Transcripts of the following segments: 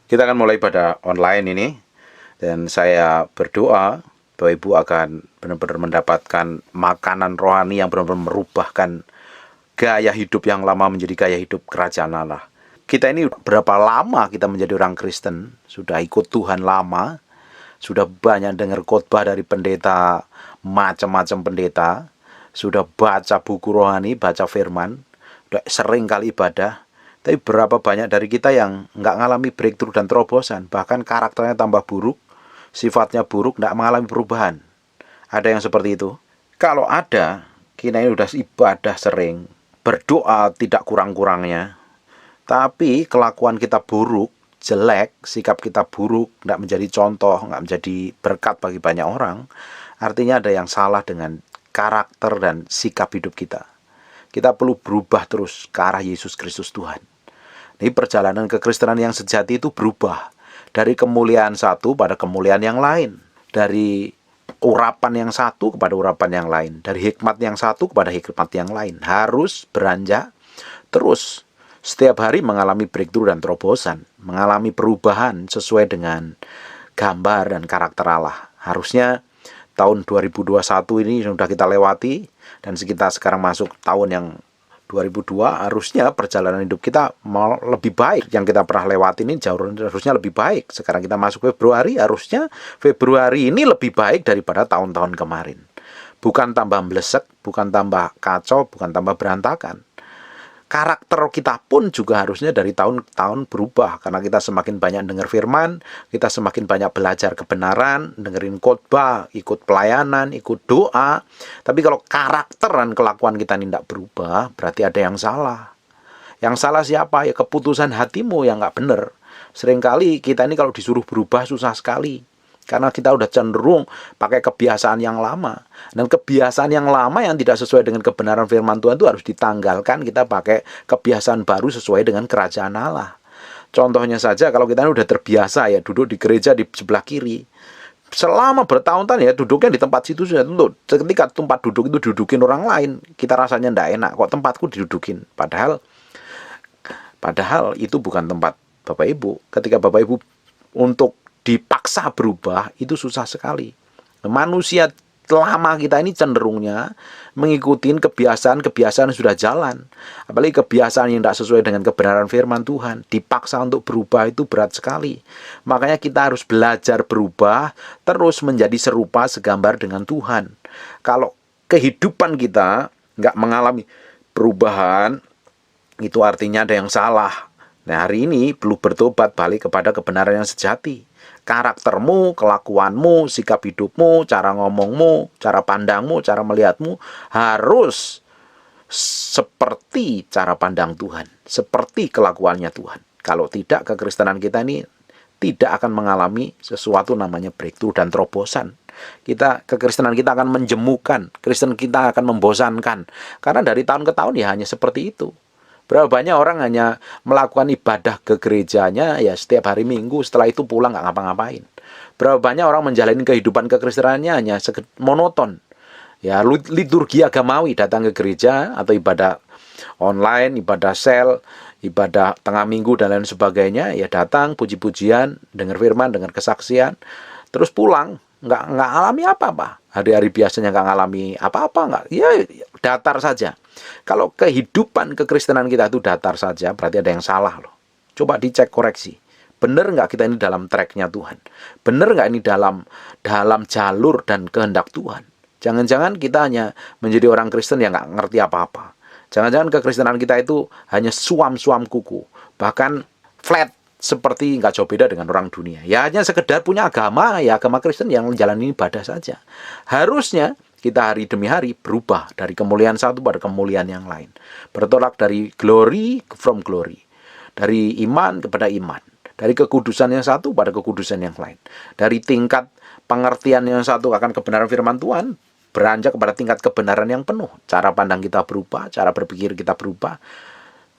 Kita akan mulai pada online ini, dan saya berdoa bahwa Ibu akan benar-benar mendapatkan makanan rohani yang benar-benar merubahkan gaya hidup yang lama menjadi gaya hidup kerajaan Allah. Kita ini berapa lama kita menjadi orang Kristen, sudah ikut Tuhan lama, sudah banyak dengar khotbah dari pendeta, macam-macam pendeta, sudah baca buku rohani, baca firman, sudah sering kali ibadah. Tapi berapa banyak dari kita yang nggak ngalami breakthrough dan terobosan, bahkan karakternya tambah buruk, sifatnya buruk, nggak mengalami perubahan. Ada yang seperti itu? Kalau ada, kita ini udah ibadah sering, berdoa tidak kurang-kurangnya, tapi kelakuan kita buruk, jelek, sikap kita buruk, nggak menjadi contoh, nggak menjadi berkat bagi banyak orang, artinya ada yang salah dengan karakter dan sikap hidup kita. Kita perlu berubah terus ke arah Yesus Kristus Tuhan. Ini perjalanan kekristenan yang sejati itu berubah dari kemuliaan satu pada kemuliaan yang lain, dari urapan yang satu kepada urapan yang lain, dari hikmat yang satu kepada hikmat yang lain. Harus beranjak terus, setiap hari mengalami breakthrough dan terobosan, mengalami perubahan sesuai dengan gambar dan karakter Allah. Harusnya tahun 2021 ini sudah kita lewati, dan kita sekarang masuk tahun yang 2002, harusnya perjalanan hidup kita mau lebih baik. Yang kita pernah lewati ini jauh harusnya lebih baik. Sekarang kita masuk Februari, harusnya Februari ini lebih baik daripada tahun-tahun kemarin. Bukan tambah mblesek, bukan tambah kacau, bukan tambah berantakan. Karakter kita pun juga harusnya dari tahun ke tahun berubah, karena kita semakin banyak dengar firman, kita semakin banyak belajar kebenaran, dengerin khotbah, ikut pelayanan, ikut doa. Tapi kalau karakter dan kelakuan kita ini tidak berubah, berarti ada yang salah. Yang salah siapa? Ya keputusan hatimu yang nggak benar. Seringkali kita ini kalau disuruh berubah susah sekali, karena kita udah cenderung pakai kebiasaan yang lama. Dan kebiasaan yang lama yang tidak sesuai dengan kebenaran firman Tuhan itu harus ditanggalkan. Kita pakai kebiasaan baru sesuai dengan kerajaan Allah. Contohnya saja, kalau kita udah terbiasa ya duduk di gereja di sebelah kiri, selama bertahun-tahun ya duduknya di tempat situ sudah tentu. Ketika tempat duduk itu dudukin orang lain, kita rasanya ndak enak. Kok tempatku didudukin? Padahal itu bukan tempat Bapak Ibu. Ketika Bapak Ibu untuk dipaksa berubah, itu susah sekali. Manusia lama kita ini cenderungnya mengikuti kebiasaan yang sudah jalan. Apalagi kebiasaan yang tidak sesuai dengan kebenaran firman Tuhan. Dipaksa untuk berubah itu berat sekali. Makanya kita harus belajar berubah, terus menjadi serupa segambar dengan Tuhan. Kalau kehidupan kita nggak mengalami perubahan, itu artinya ada yang salah. Nah, hari ini perlu bertobat balik kepada kebenaran yang sejati. Karaktermu, kelakuanmu, sikap hidupmu, cara ngomongmu, cara pandangmu, cara melihatmu harus seperti cara pandang Tuhan, seperti kelakuannya Tuhan. Kalau tidak, kekristenan kita ini tidak akan mengalami sesuatu namanya breakthrough dan terobosan. Kekristenan kita akan menjemukan, Kristen kita akan membosankan. Karena dari tahun ke tahun ya hanya seperti itu. Berapa banyak orang hanya melakukan ibadah ke gerejanya ya setiap hari Minggu, setelah itu pulang nggak ngapa-ngapain. Berapa banyak orang menjalani kehidupan kekristenannya hanya monoton. Ya, liturgi agamawi, datang ke gereja atau ibadah online, ibadah sel, ibadah tengah minggu dan lain sebagainya, ya datang puji-pujian, dengar firman, dengar kesaksian, terus pulang, nggak alami apa-apa. Hari-hari biasanya nggak ngalami apa-apa, nggak, ya datar saja. Kalau kehidupan kekristenan kita itu datar saja, berarti ada yang salah loh. Coba dicek, koreksi. Benar nggak kita ini dalam tracknya Tuhan? Benar nggak ini dalam jalur dan kehendak Tuhan? Jangan-jangan kita hanya menjadi orang Kristen yang nggak ngerti apa-apa. Jangan-jangan kekristenan kita itu hanya suam-suam kuku. Bahkan flat, seperti nggak jauh beda dengan orang dunia. Ya hanya sekedar punya agama, ya agama Kristen yang menjalani ibadah saja. Harusnya kita hari demi hari berubah dari kemuliaan satu pada kemuliaan yang lain. Bertolak dari glory from glory. Dari iman kepada iman. Dari kekudusan yang satu pada kekudusan yang lain. Dari tingkat pengertian yang satu akan kebenaran firman Tuhan, beranjak kepada tingkat kebenaran yang penuh. Cara pandang kita berubah, cara berpikir kita berubah.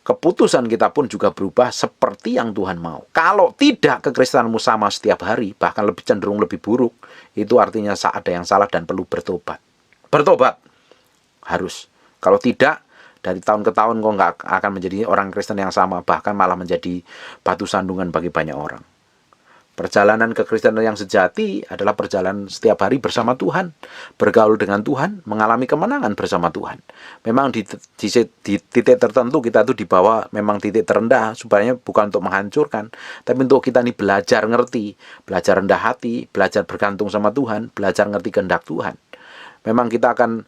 Keputusan kita pun juga berubah seperti yang Tuhan mau. Kalau tidak kekristenanmu sama setiap hari, bahkan lebih cenderung lebih buruk, itu artinya ada yang salah dan perlu bertobat. Bertobat harus. Kalau tidak, dari tahun ke tahun kau nggak akan menjadi orang Kristen yang sama, bahkan malah menjadi batu sandungan bagi banyak orang. Perjalanan kekristenan yang sejati adalah perjalanan setiap hari bersama Tuhan, bergaul dengan Tuhan, mengalami kemenangan bersama Tuhan. Memang di titik tertentu kita itu dibawa memang titik terendah, supaya bukan untuk menghancurkan, tapi untuk kita ini belajar ngerti, belajar rendah hati, belajar bergantung sama Tuhan, belajar ngerti kehendak Tuhan. Memang kita akan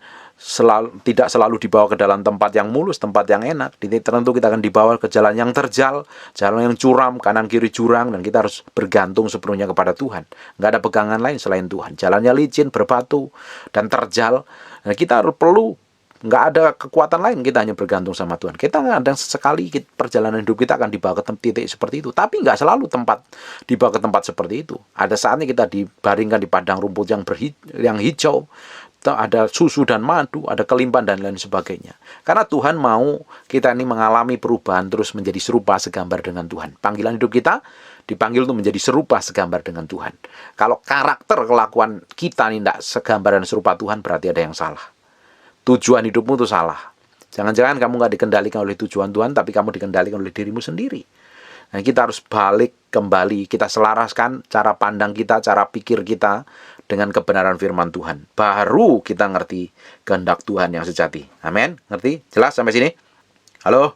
tidak selalu dibawa ke dalam tempat yang mulus, tempat yang enak. Di titik tertentu kita akan dibawa ke jalan yang terjal, jalan yang curam, kanan kiri jurang, dan kita harus bergantung sepenuhnya kepada Tuhan. Nggak ada pegangan lain selain Tuhan. Jalannya licin, berbatu, dan terjal. Nah, kita harus nggak ada kekuatan lain, kita hanya bergantung sama Tuhan. Kita kadang sekali perjalanan hidup kita akan dibawa ke titik seperti itu, tapi nggak selalu dibawa ke tempat seperti itu. Ada saatnya kita dibaringkan di padang rumput yang hijau, ada susu dan madu, ada kelimpahan dan lain sebagainya. Karena Tuhan mau kita ini mengalami perubahan terus menjadi serupa segambar dengan Tuhan. Panggilan hidup kita dipanggil untuk menjadi serupa segambar dengan Tuhan. Kalau karakter kelakuan kita ini tidak segambar dan serupa Tuhan, berarti ada yang salah. Tujuan hidupmu itu salah. Jangan-jangan kamu nggak dikendalikan oleh tujuan Tuhan, tapi kamu dikendalikan oleh dirimu sendiri. Nah, kita harus balik kembali, kita selaraskan cara pandang kita, cara pikir kita dengan kebenaran firman Tuhan. Baru kita ngerti kehendak Tuhan yang sejati. Amin? Ngerti? Jelas sampai sini? Halo?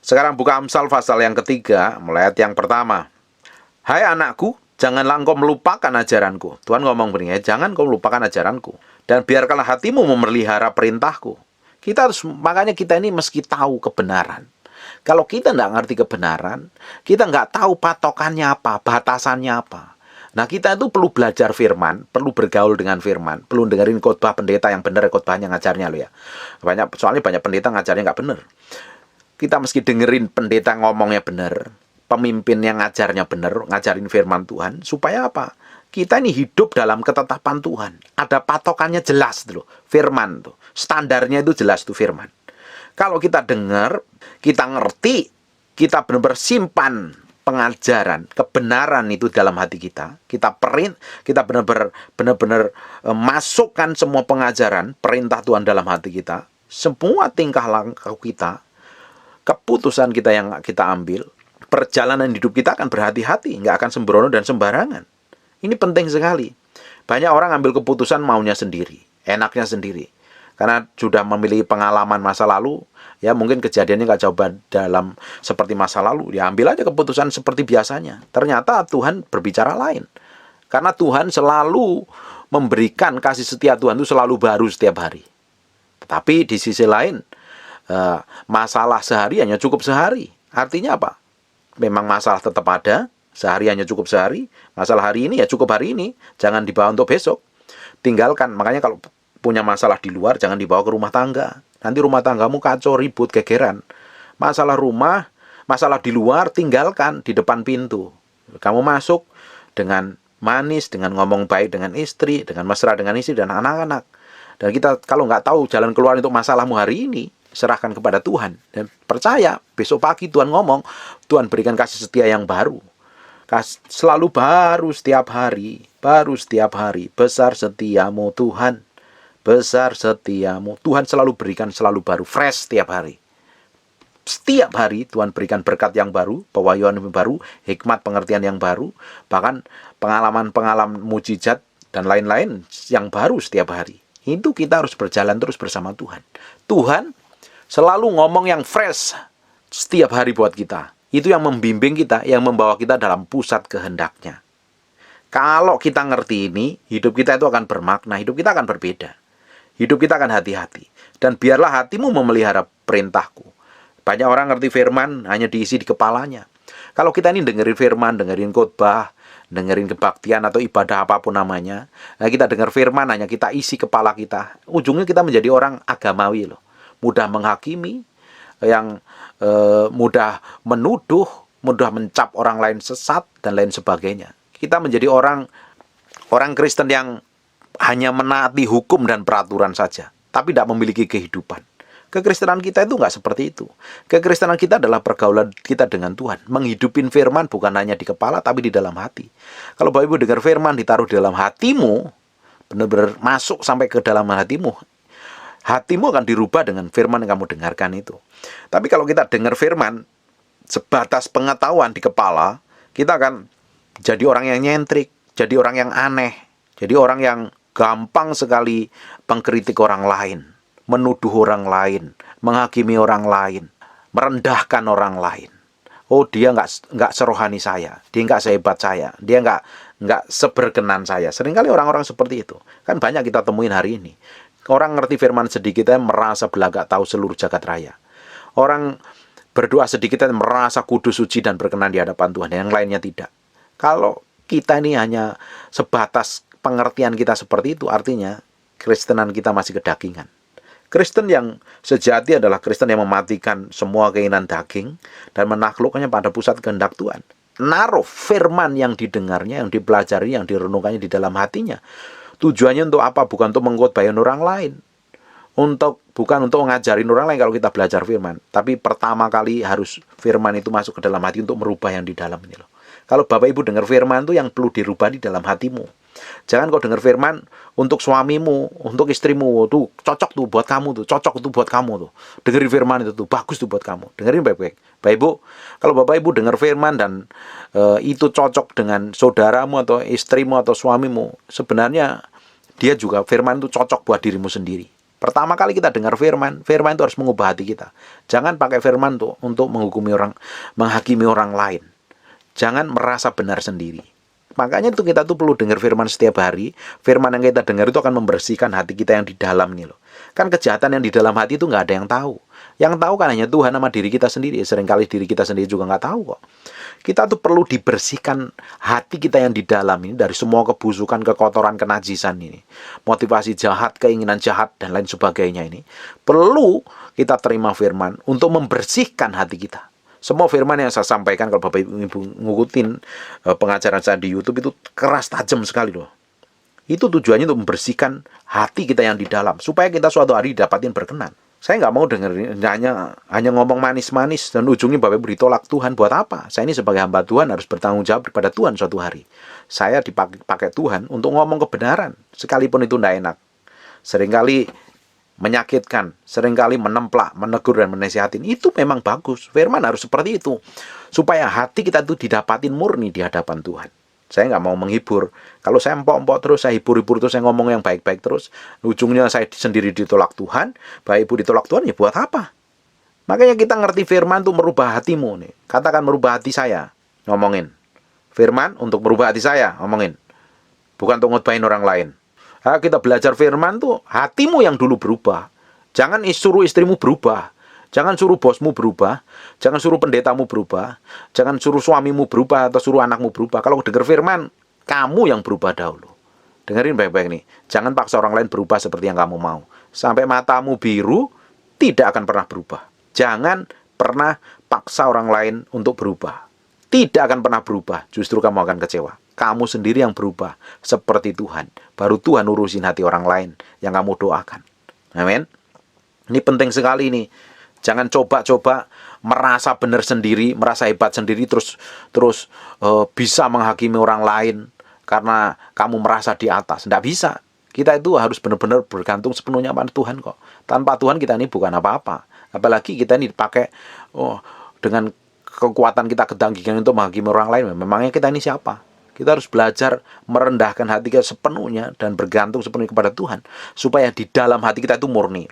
Sekarang buka Amsal pasal yang ketiga, mulai ayat yang pertama. Hai anakku, janganlah engkau melupakan ajaranku. Tuhan ngomong begini, jangan kau melupakan ajaranku. Dan biarkanlah hatimu memelihara perintahku. Makanya kita ini meski tahu kebenaran. Kalau kita tidak ngerti kebenaran, kita nggak tahu patokannya apa, batasannya apa. Nah, kita itu perlu belajar firman, perlu bergaul dengan firman, perlu dengerin khotbah pendeta yang benar, khotbahnya ngajarnya lo ya. Soalnya banyak pendeta ngajarnya nggak benar. Kita mesti dengerin pendeta ngomongnya benar, pemimpin yang ngajarnya benar, ngajarin firman Tuhan, supaya apa? Kita ini hidup dalam ketetapan Tuhan. Ada patokannya jelas tuh, firman tuh. Standarnya itu jelas tuh firman. Kalau kita dengar, kita ngerti, kita benar-benar simpan pengajaran, kebenaran itu dalam hati kita. Kita benar-benar masukkan semua pengajaran, perintah Tuhan dalam hati kita. Semua tingkah laku kita, keputusan kita yang kita ambil, perjalanan hidup kita akan berhati-hati, nggak akan sembrono dan sembarangan. Ini penting sekali. Banyak orang ambil keputusan maunya sendiri, enaknya sendiri. Karena sudah memiliki pengalaman masa lalu, ya mungkin kejadiannya nggak jauh dalam seperti masa lalu. Ya ambil aja keputusan seperti biasanya. Ternyata Tuhan berbicara lain. Karena Tuhan selalu memberikan kasih setia Tuhan itu selalu baru setiap hari. Tetapi di sisi lain, masalah sehari hanya cukup sehari. Artinya apa? Memang masalah tetap ada, sehari hanya cukup sehari. Masalah hari ini ya cukup hari ini, jangan dibawa untuk besok. Tinggalkan, makanya kalau punya masalah di luar, jangan dibawa ke rumah tangga. Nanti rumah tanggamu kacau, ribut, gegeran. Masalah rumah, masalah di luar, tinggalkan di depan pintu. Kamu masuk dengan manis, dengan ngomong baik dengan istri, dengan mesra dengan istri dan anak-anak. Dan kita kalau nggak tahu jalan keluar untuk masalahmu hari ini, serahkan kepada Tuhan. Dan percaya, besok pagi Tuhan ngomong, Tuhan berikan kasih setia yang baru. Selalu baru setiap hari, besar setiamu Tuhan. Besar setiamu. Tuhan selalu berikan selalu baru, fresh setiap hari. Setiap hari Tuhan berikan berkat yang baru, pewahyuan yang baru, hikmat pengertian yang baru, bahkan pengalaman-pengalaman mujizat dan lain-lain yang baru setiap hari. Itu kita harus berjalan terus bersama Tuhan. Tuhan selalu ngomong yang fresh setiap hari buat kita. Itu yang membimbing kita, yang membawa kita dalam pusat kehendaknya. Kalau kita ngerti ini, hidup kita itu akan bermakna, hidup kita akan berbeda. Hidup kita akan hati-hati. Dan biarlah hatimu memelihara perintahku. Banyak orang ngerti firman hanya diisi di kepalanya. Kalau kita ini dengerin firman, dengerin khotbah, dengerin kebaktian atau ibadah apapun namanya, nah kita dengar firman hanya kita isi kepala kita. Ujungnya kita menjadi orang agamawi loh. Mudah menghakimi, yang mudah menuduh, mudah mencap orang lain sesat dan lain sebagainya. Kita menjadi orang Kristen yang hanya menaati hukum dan peraturan saja, tapi tidak memiliki kehidupan. Kekristenan kita itu nggak seperti itu. Kekristenan kita adalah pergaulan kita dengan Tuhan. Menghidupin firman bukan hanya di kepala, tapi di dalam hati. Kalau Bapak Ibu dengar firman ditaruh di dalam hatimu, benar-benar masuk sampai ke dalam hatimu, hatimu akan dirubah dengan firman yang kamu dengarkan itu. Tapi kalau kita dengar firman sebatas pengetahuan di kepala, kita akan jadi orang yang nyentrik, jadi orang yang aneh, jadi orang yang gampang sekali mengkritik orang lain, menuduh orang lain, menghakimi orang lain, merendahkan orang lain. Oh, dia nggak serohani saya, dia nggak sehebat saya, dia nggak seberkenan saya. Seringkali orang-orang seperti itu kan banyak kita temuin hari ini. Orang ngerti firman sedikit merasa belagak tahu seluruh jagat raya. Orang berdoa sedikit merasa kudus, suci dan berkenan di hadapan Tuhan, yang lainnya tidak. Kalau kita ini hanya sebatas pengertian kita seperti itu, artinya Kristenan kita masih kedagingan. Kristen yang sejati adalah Kristen yang mematikan semua keinginan daging dan menaklukkannya pada pusat kehendak Tuhan. Naruh firman yang didengarnya, yang dipelajari, yang direnungkannya di dalam hatinya. Tujuannya untuk apa? Bukan untuk mengkhotbahin orang lain. Bukan untuk ngajarin orang lain kalau kita belajar firman. Tapi pertama kali harus firman itu masuk ke dalam hati untuk merubah yang di dalam ini loh. Kalau Bapak Ibu dengar firman itu yang perlu dirubah di dalam hatimu. Jangan kau dengar firman untuk suamimu, untuk istrimu, tuh cocok tuh buat kamu tuh, cocok tuh buat kamu tuh. Dengerin firman itu tuh, bagus tuh buat kamu. Dengerin baik-baik. Bapak Ibu, kalau Bapak Ibu dengar firman dan itu cocok dengan saudaramu atau istrimu atau suamimu, sebenarnya dia juga firman itu cocok buat dirimu sendiri. Pertama kali kita dengar firman itu harus mengubah hati kita. Jangan pakai firman tuh untuk menghukumi orang, menghakimi orang lain. Jangan merasa benar sendiri. Makanya itu kita tuh perlu dengar firman setiap hari. Firman yang kita dengar itu akan membersihkan hati kita yang di dalam nih loh. Kan kejahatan yang di dalam hati itu nggak ada yang tahu. Yang tahu kan hanya Tuhan sama diri kita sendiri. Seringkali diri kita sendiri juga nggak tahu kok. Kita tuh perlu dibersihkan hati kita yang di dalam ini dari semua kebusukan, kekotoran, kenajisan ini. Motivasi jahat, keinginan jahat, dan lain sebagainya ini. Perlu kita terima firman untuk membersihkan hati kita. Semua firman yang saya sampaikan, kalau Bapak Ibu ngikutin pengajaran saya di YouTube, itu keras, tajam sekali loh. Itu tujuannya untuk membersihkan hati kita yang di dalam, supaya kita suatu hari dapatin berkenan. Saya nggak mau dengerin hanya ngomong manis-manis dan ujungnya Bapak Ibu ditolak Tuhan. Buat apa? Saya ini sebagai hamba Tuhan harus bertanggung jawab kepada Tuhan suatu hari. Saya dipakai Tuhan untuk ngomong kebenaran, sekalipun itu nggak enak. Seringkali menyakitkan, seringkali menemplak, menegur dan menasihatin. Itu memang bagus. Firman harus seperti itu. Supaya hati kita itu didapatin murni di hadapan Tuhan. Saya nggak mau menghibur. Kalau saya empok-empok terus, saya hibur-hibur terus, saya ngomong yang baik-baik terus, ujungnya saya sendiri ditolak Tuhan, Bapak Ibu ditolak Tuhan, ya buat apa? Makanya kita ngerti firman itu merubah hatimu. Nih. Katakan merubah hati saya. Ngomongin. Firman untuk merubah hati saya. Ngomongin. Bukan untuk ngotbahin orang lain. Kita belajar firman tuh hatimu yang dulu berubah. Jangan suruh istrimu berubah. Jangan suruh bosmu berubah. Jangan suruh pendetamu berubah. Jangan suruh suamimu berubah atau suruh anakmu berubah. Kalau dengar firman, kamu yang berubah dahulu. Dengerin baik-baik nih. Jangan paksa orang lain berubah seperti yang kamu mau. Sampai matamu biru, tidak akan pernah berubah. Jangan pernah paksa orang lain untuk berubah. Tidak akan pernah berubah. Justru kamu akan kecewa. Kamu sendiri yang berubah seperti Tuhan. Baru Tuhan urusin hati orang lain yang kamu doakan. Amin. Ini penting sekali nih. Jangan coba-coba merasa benar sendiri, merasa hebat sendiri, terus bisa menghakimi orang lain karena kamu merasa di atas. Tidak bisa. Kita itu harus benar-benar bergantung sepenuhnya pada Tuhan kok. Tanpa Tuhan kita ini bukan apa-apa. Apalagi kita ini dipakai dengan kekuatan kita kedagingan untuk menghakimi orang lain. Memangnya kita ini siapa? Kita harus belajar merendahkan hati kita sepenuhnya dan bergantung sepenuhnya kepada Tuhan. Supaya di dalam hati kita itu murni.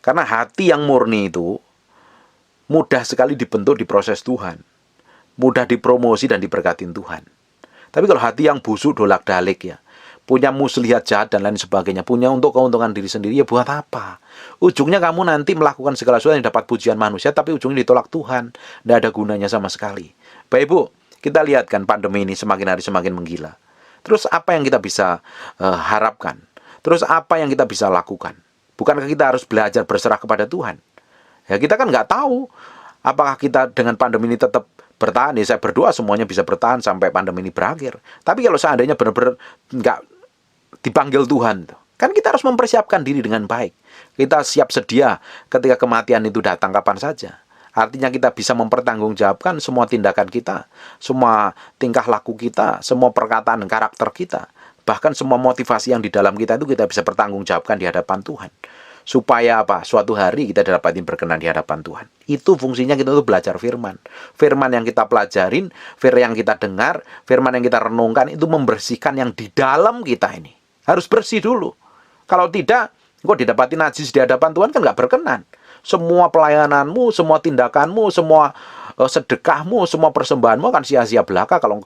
Karena hati yang murni itu mudah sekali dibentuk di proses Tuhan. Mudah dipromosi dan diberkatin Tuhan. Tapi kalau hati yang busuk, dolak-dalik ya, punya muslihat jahat dan lain sebagainya, punya untuk keuntungan diri sendiri, ya buat apa? Ujungnya kamu nanti melakukan segala sesuatu yang dapat pujian manusia, tapi ujungnya ditolak Tuhan. Tidak ada gunanya sama sekali. Bapak Ibu, kita lihat kan pandemi ini semakin hari semakin menggila. Terus apa yang kita bisa harapkan? Terus apa yang kita bisa lakukan? Bukankah kita harus belajar berserah kepada Tuhan? Ya kita kan nggak tahu apakah kita dengan pandemi ini tetap bertahan. Ya saya berdoa semuanya bisa bertahan sampai pandemi ini berakhir. Tapi kalau seandainya benar-benar nggak dipanggil Tuhan, kan kita harus mempersiapkan diri dengan baik. Kita siap sedia ketika kematian itu datang kapan saja. Artinya kita bisa mempertanggungjawabkan semua tindakan kita, semua tingkah laku kita, semua perkataan dan karakter kita. Bahkan semua motivasi yang di dalam kita itu kita bisa pertanggungjawabkan di hadapan Tuhan. Supaya apa? Suatu hari kita dapatin berkenan di hadapan Tuhan. Itu fungsinya kita tuh belajar firman. Firman yang kita pelajarin, firman yang kita dengar, firman yang kita renungkan, itu membersihkan yang di dalam kita ini. Harus bersih dulu. Kalau tidak, kok didapati najis di hadapan Tuhan kan nggak berkenan. Semua pelayananmu, semua tindakanmu, semua sedekahmu, semua persembahanmu akan sia-sia belaka kalau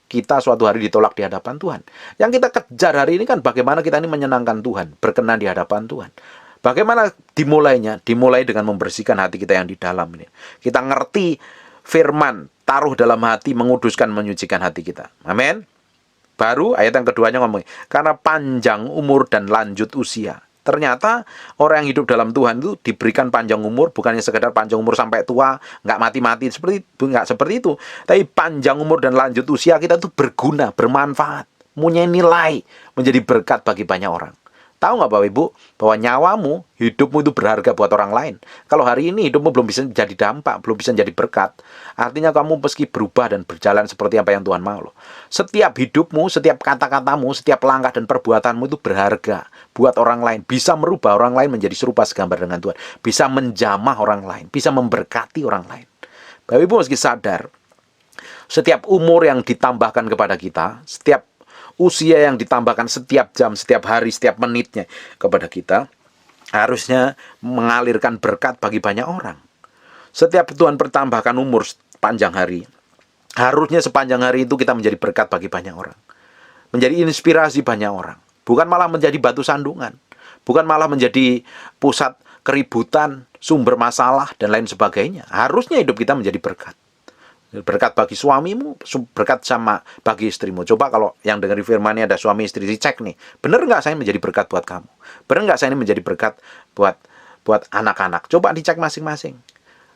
kita suatu hari ditolak di hadapan Tuhan. Yang kita kejar hari ini kan bagaimana kita ini menyenangkan Tuhan, berkenan di hadapan Tuhan. Bagaimana dimulainya? Dimulai dengan membersihkan hati kita yang di dalam ini. Kita ngerti firman, taruh dalam hati, menguduskan, menyucikan hati kita. Amin. Baru ayat yang keduanya ngomong, karena panjang umur dan lanjut usia. Ternyata orang yang hidup dalam Tuhan itu diberikan panjang umur, bukannya sekedar panjang umur sampai tua, nggak mati-mati, nggak seperti itu. Tapi panjang umur dan lanjut usia kita itu berguna, bermanfaat, punya nilai, menjadi berkat bagi banyak orang. Tahu nggak Bapak Ibu, bahwa nyawamu, hidupmu itu berharga buat orang lain. Kalau hari ini hidupmu belum bisa jadi dampak, belum bisa jadi berkat, artinya kamu meski berubah dan berjalan seperti apa yang Tuhan mau loh. Setiap hidupmu, setiap kata-katamu, setiap langkah dan perbuatanmu itu berharga buat orang lain. Bisa merubah orang lain menjadi serupa segambar dengan Tuhan. Bisa menjamah orang lain, bisa memberkati orang lain. Bapak Ibu meski sadar, setiap umur yang ditambahkan kepada kita, setiap usia yang ditambahkan setiap jam, setiap hari, setiap menitnya kepada kita, harusnya mengalirkan berkat bagi banyak orang. Setiap Tuhan pertambahkan umur panjang hari, harusnya sepanjang hari itu kita menjadi berkat bagi banyak orang. Menjadi inspirasi banyak orang. Bukan malah menjadi batu sandungan. Bukan malah menjadi pusat keributan, sumber masalah, dan lain sebagainya. Harusnya hidup kita menjadi berkat. Berkat bagi suamimu, berkat sama bagi istrimu. Coba kalau yang dengar firman-Nya ada suami istri, dicek nih, benar nggak saya menjadi berkat buat kamu? Benar nggak saya ini menjadi berkat buat anak-anak? Coba dicek masing-masing.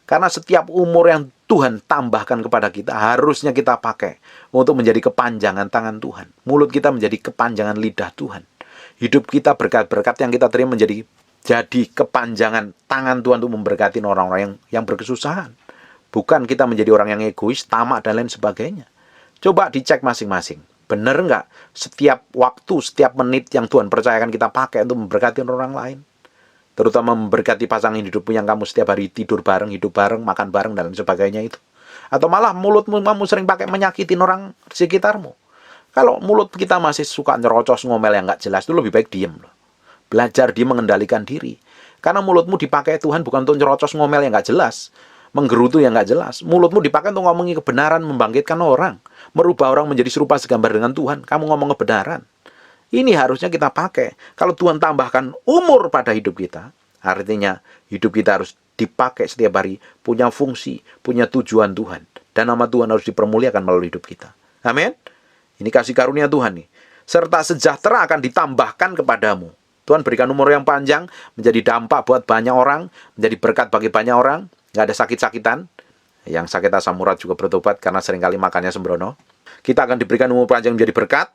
Karena setiap umur yang Tuhan tambahkan kepada kita, harusnya kita pakai untuk menjadi kepanjangan tangan Tuhan. Mulut kita menjadi kepanjangan lidah Tuhan. Hidup kita berkat-berkat yang kita terima menjadi kepanjangan tangan Tuhan untuk memberkati orang-orang yang berkesusahan. Bukan kita menjadi orang yang egois, tamak, dan lain sebagainya. Coba dicek masing-masing. Benar nggak setiap waktu, setiap menit yang Tuhan percayakan kita pakai untuk memberkati orang lain? Terutama memberkati pasangan hidupmu yang kamu setiap hari tidur bareng, hidup bareng, makan bareng, dan lain sebagainya itu. Atau malah mulutmu kamu sering pakai menyakitin orang sekitarmu. Kalau mulut kita masih suka nyerocos, ngomel yang nggak jelas, itu lebih baik diem loh. Belajar dia mengendalikan diri. Karena mulutmu dipakai Tuhan bukan untuk nyerocos, ngomel yang nggak jelas, menggerutu yang nggak jelas. Mulutmu dipakai untuk ngomongin kebenaran, membangkitkan orang, merubah orang menjadi serupa segambar dengan Tuhan. Kamu ngomong kebenaran. Ini harusnya kita pakai. Kalau Tuhan tambahkan umur pada hidup kita, artinya hidup kita harus dipakai setiap hari, punya fungsi, punya tujuan Tuhan. Dan nama Tuhan harus dipermuliakan melalui hidup kita. Amin. Ini kasih karunia Tuhan nih. Serta sejahtera akan ditambahkan kepadamu. Tuhan berikan umur yang panjang, menjadi dampak buat banyak orang, menjadi berkat bagi banyak orang. Nggak ada sakit-sakitan. Yang sakit asam urat juga bertobat karena seringkali makannya sembrono. Kita akan diberikan umur panjang menjadi berkat,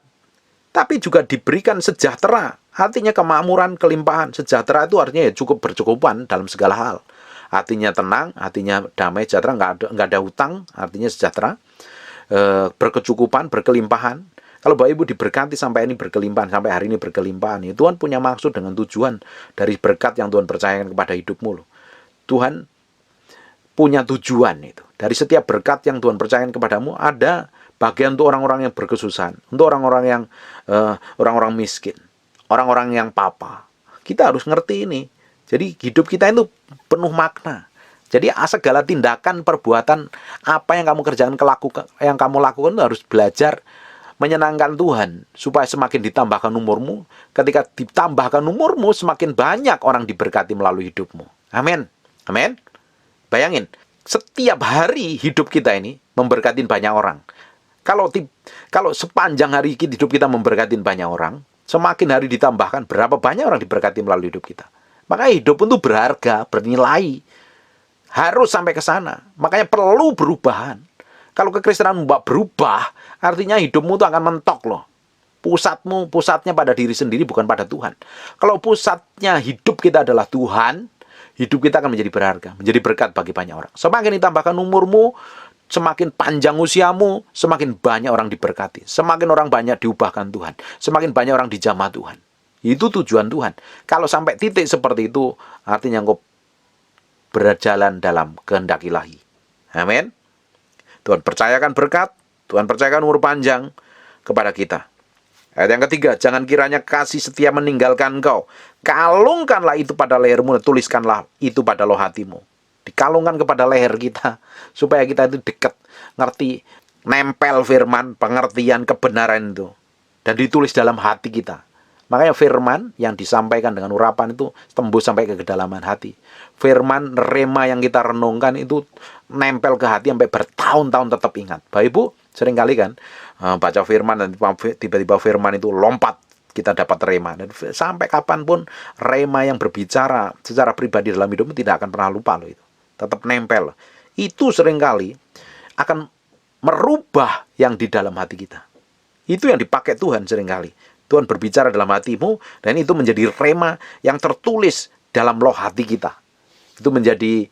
tapi juga diberikan sejahtera. Artinya kemakmuran, kelimpahan. Sejahtera itu artinya ya cukup bercukupan dalam segala hal. Artinya tenang, artinya damai, sejahtera, nggak ada hutang, artinya sejahtera. Berkecukupan, berkelimpahan. Kalau Bapak Ibu diberkati sampai ini berkelimpahan, sampai hari ini berkelimpahan, ya Tuhan punya maksud dengan tujuan dari berkat yang Tuhan percayakan kepada hidupmu loh. Tuhan punya tujuan itu. Dari setiap berkat yang Tuhan percayakan kepadamu, ada bagian untuk orang-orang yang berkesusahan, untuk orang-orang yang orang-orang miskin, orang-orang yang papa. Kita harus ngerti ini. Jadi hidup kita itu penuh makna. Jadi segala tindakan, perbuatan, apa yang kamu kerjakan, yang kamu lakukan itu harus belajar menyenangkan Tuhan, supaya semakin ditambahkan umurmu. Ketika ditambahkan umurmu, semakin banyak orang diberkati melalui hidupmu. Amin. Amin. Bayangin, setiap hari hidup kita ini memberkati banyak orang. Kalau sepanjang hari hidup kita memberkati banyak orang, semakin hari ditambahkan berapa banyak orang diberkati melalui hidup kita. Makanya hidup itu berharga, bernilai. Harus sampai ke sana. Makanya perlu perubahan. Kalau kekristenan mbak berubah, artinya hidupmu itu akan mentok loh. Pusatnya pada diri sendiri, bukan pada Tuhan. Kalau pusatnya hidup kita adalah Tuhan, hidup kita akan menjadi berharga, menjadi berkat bagi banyak orang. Semakin ditambahkan umurmu, semakin panjang usiamu, semakin banyak orang diberkati. Semakin orang banyak diubahkan Tuhan. Semakin banyak orang dijamah Tuhan. Itu tujuan Tuhan. Kalau sampai titik seperti itu, artinya engkau berjalan dalam kehendak ilahi. Amin. Tuhan percayakan berkat, Tuhan percayakan umur panjang kepada kita. Ayat yang ketiga, jangan kiranya kasih setia meninggalkan engkau. Kalungkanlah itu pada lehermu, tuliskanlah itu pada loh hatimu. Dikalungkan kepada leher kita, supaya kita itu dekat, ngerti, nempel firman, pengertian, kebenaran itu. Dan ditulis dalam hati kita. Makanya firman yang disampaikan dengan urapan itu tembus sampai ke kedalaman hati. Firman rema yang kita renungkan itu nempel ke hati sampai bertahun-tahun tetap ingat. Bapak Ibu, seringkali kan baca firman dan tiba-tiba firman itu lompat, kita dapat rema. Dan sampai kapanpun rema yang berbicara secara pribadi dalam hidupmu tidak akan pernah lupa loh itu. Tetap nempel. Itu seringkali akan merubah yang di dalam hati kita. Itu yang dipakai Tuhan seringkali. Tuhan berbicara dalam hatimu, dan itu menjadi rema yang tertulis dalam loh hati kita. Itu menjadi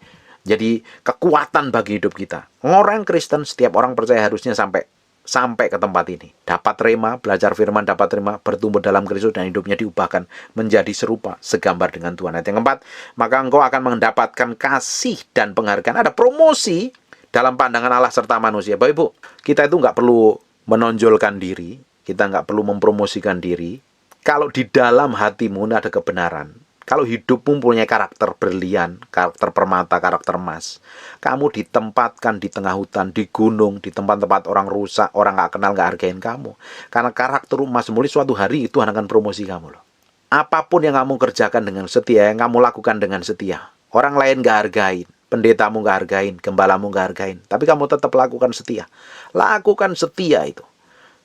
kekuatan bagi hidup kita. Orang Kristen, setiap orang percaya harusnya sampai ke tempat ini. Dapat rema, belajar firman, dapat rema, bertumbuh dalam Kristus, dan hidupnya diubahkan menjadi serupa, segambar dengan Tuhan. Ayat yang keempat, maka engkau akan mendapatkan kasih dan penghargaan. Ada promosi dalam pandangan Allah serta manusia. Bapak Ibu, kita itu nggak perlu menonjolkan diri, kita nggak perlu mempromosikan diri. Kalau di dalam hatimu ada kebenaran, kalau hidupmu punya karakter berlian, karakter permata, karakter emas, kamu ditempatkan di tengah hutan, di gunung, di tempat-tempat orang rusak, orang nggak kenal, nggak hargain kamu. Karena karakter emas mulia, suatu hari Tuhan akan promosi kamu loh. Apapun yang kamu kerjakan dengan setia, yang kamu lakukan dengan setia, orang lain nggak hargain, pendetamu nggak hargain, gembalamu nggak hargain, tapi kamu tetap lakukan setia. Lakukan setia itu.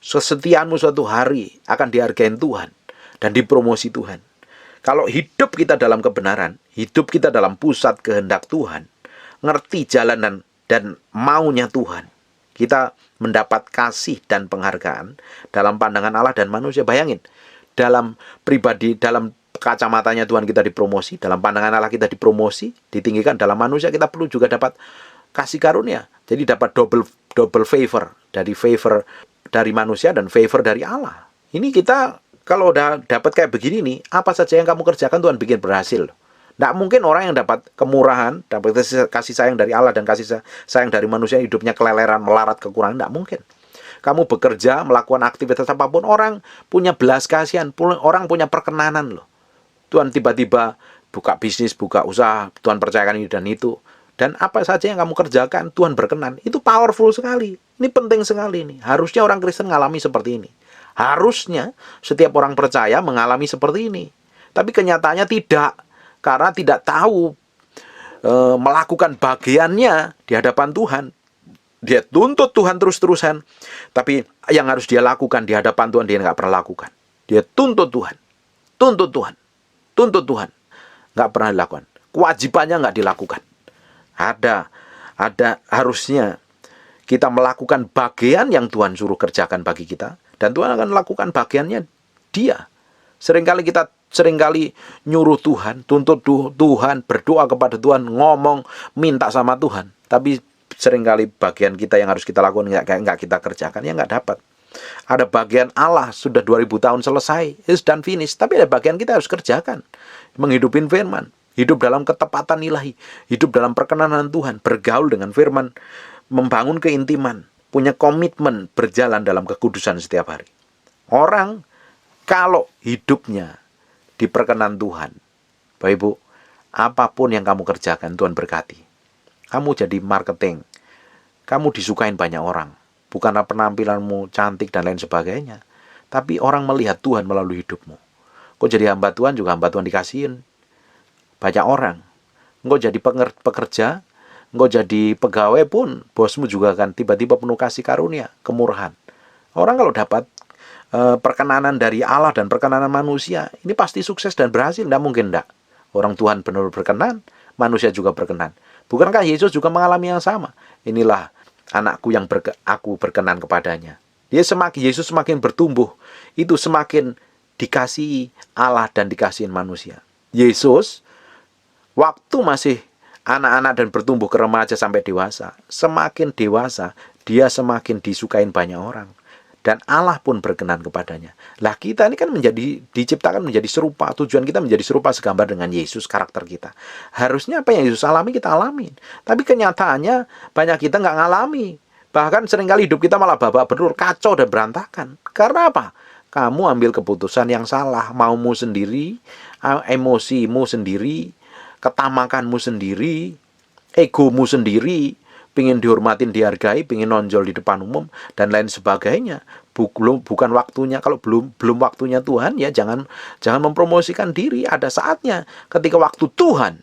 Kesetiaanmu suatu hari akan dihargain Tuhan dan dipromosi Tuhan. Kalau hidup kita dalam kebenaran, hidup kita dalam pusat kehendak Tuhan, ngerti jalan dan maunya Tuhan, kita mendapat kasih dan penghargaan dalam pandangan Allah dan manusia. Bayangin, dalam pribadi, dalam kacamatanya Tuhan kita dipromosi, dalam pandangan Allah kita dipromosi, ditinggikan, dalam manusia kita perlu juga dapat kasih karunia. Jadi dapat double favor, dari manusia dan favor dari Allah. Ini kita kalau udah dapat kayak begini nih, apa saja yang kamu kerjakan Tuhan bikin berhasil. Tidak mungkin orang yang dapat kemurahan, dapat kasih sayang dari Allah dan kasih sayang dari manusia, hidupnya keleleran, melarat, kekurangan. Tidak mungkin. Kamu bekerja, melakukan aktivitas apapun, orang punya belas kasihan, orang punya perkenanan loh. Tuhan tiba-tiba buka bisnis, buka usaha, Tuhan percayakan ini dan itu. Dan apa saja yang kamu kerjakan, Tuhan berkenan. Itu powerful sekali. Ini penting sekali nih. Harusnya orang Kristen mengalami seperti ini. Harusnya setiap orang percaya mengalami seperti ini. Tapi kenyataannya tidak. Karena tidak tahu melakukan bagiannya di hadapan Tuhan. Dia tuntut Tuhan terus-terusan. Tapi yang harus dia lakukan di hadapan Tuhan, dia nggak pernah lakukan. Dia tuntut Tuhan. Tuntut Tuhan. Tuntut Tuhan. Nggak pernah dilakukan. Kewajibannya nggak dilakukan. Ada harusnya kita melakukan bagian yang Tuhan suruh kerjakan bagi kita, dan Tuhan akan melakukan bagiannya dia. Seringkali kita nyuruh Tuhan, tuntut Tuhan, berdoa kepada Tuhan, ngomong, minta sama Tuhan, tapi seringkali bagian kita yang harus kita lakukan nggak kita kerjakan, ya nggak dapat. Ada bagian Allah sudah 2000 tahun selesai, is done finish, tapi ada bagian kita harus kerjakan, menghidupin firman. Hidup dalam ketepatan ilahi, hidup dalam perkenanan Tuhan, bergaul dengan firman, membangun keintiman, punya komitmen berjalan dalam kekudusan setiap hari. Orang kalau hidupnya diperkenan Tuhan, Bapak Ibu, apapun yang kamu kerjakan Tuhan berkati. Kamu jadi marketing, kamu disukain banyak orang, bukanlah penampilanmu cantik dan lain sebagainya, tapi orang melihat Tuhan melalui hidupmu. Kok jadi hamba Tuhan, juga hamba Tuhan dikasihin banyak orang. Engkau jadi pekerja, engkau jadi pegawai pun, bosmu juga akan tiba-tiba penuh kasih karunia, kemurahan. Orang kalau dapat perkenanan dari Allah dan perkenanan manusia, ini pasti sukses dan berhasil. Tidak mungkin tidak. Orang Tuhan benar berkenan, manusia juga berkenan. Bukankah Yesus juga mengalami yang sama? Inilah anakku yang aku berkenan kepadanya. Yesus semakin bertumbuh, itu semakin dikasihi Allah dan dikasihin manusia. Yesus waktu masih anak-anak dan bertumbuh ke remaja sampai dewasa, semakin dewasa, dia semakin disukain banyak orang. dan Allah pun berkenan kepadanya. Lah kita ini kan diciptakan menjadi serupa, tujuan kita menjadi serupa segambar dengan Yesus, karakter kita. Harusnya apa yang Yesus alami kita alamin. Tapi kenyataannya banyak kita nggak ngalami. Bahkan seringkali hidup kita malah babak belur, kacau dan berantakan. Karena apa? Kamu ambil keputusan yang salah, maumu sendiri, emosimu sendiri, ketamakanmu sendiri, egomu sendiri, pingin dihormatin, dihargai, pingin nonjol di depan umum, dan lain sebagainya. Bukan waktunya. Kalau belum waktunya Tuhan, ya jangan mempromosikan diri. Ada saatnya ketika waktu Tuhan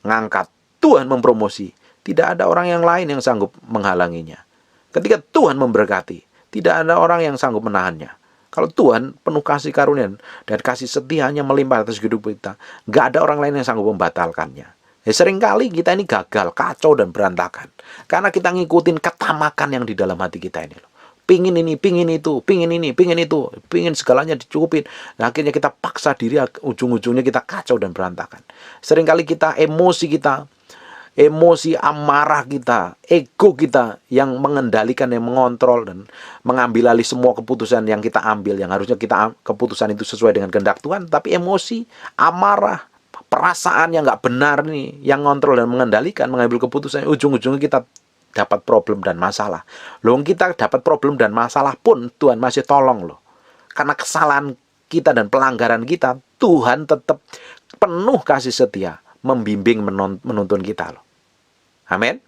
ngangkat, Tuhan mempromosi, tidak ada orang yang lain yang sanggup menghalanginya. Ketika Tuhan memberkati, tidak ada orang yang sanggup menahannya. Kalau Tuhan penuh kasih karunia dan kasih setianya melimpah atas hidup kita, nggak ada orang lain yang sanggup membatalkannya. Ya, seringkali kita ini gagal, kacau dan berantakan. Karena kita ngikutin ketamakan yang di dalam hati kita ini loh. Pingin ini, pingin itu, pingin ini, pingin itu, pingin segalanya dicukupin. Nah, akhirnya kita paksa diri, ujung-ujungnya kita kacau dan berantakan. Seringkali emosi amarah kita, ego kita yang mengendalikan, yang mengontrol dan mengambil alih semua keputusan yang kita ambil. Yang harusnya keputusan itu sesuai dengan kehendak Tuhan, tapi emosi, amarah, perasaan yang nggak benar nih, yang ngontrol dan mengendalikan, mengambil keputusan, ujung-ujungnya kita dapat problem dan masalah. Loh, kita dapat problem dan masalah pun Tuhan masih tolong loh. Karena kesalahan kita dan pelanggaran kita, Tuhan tetap penuh kasih setia, membimbing, menuntun kita loh. Amin.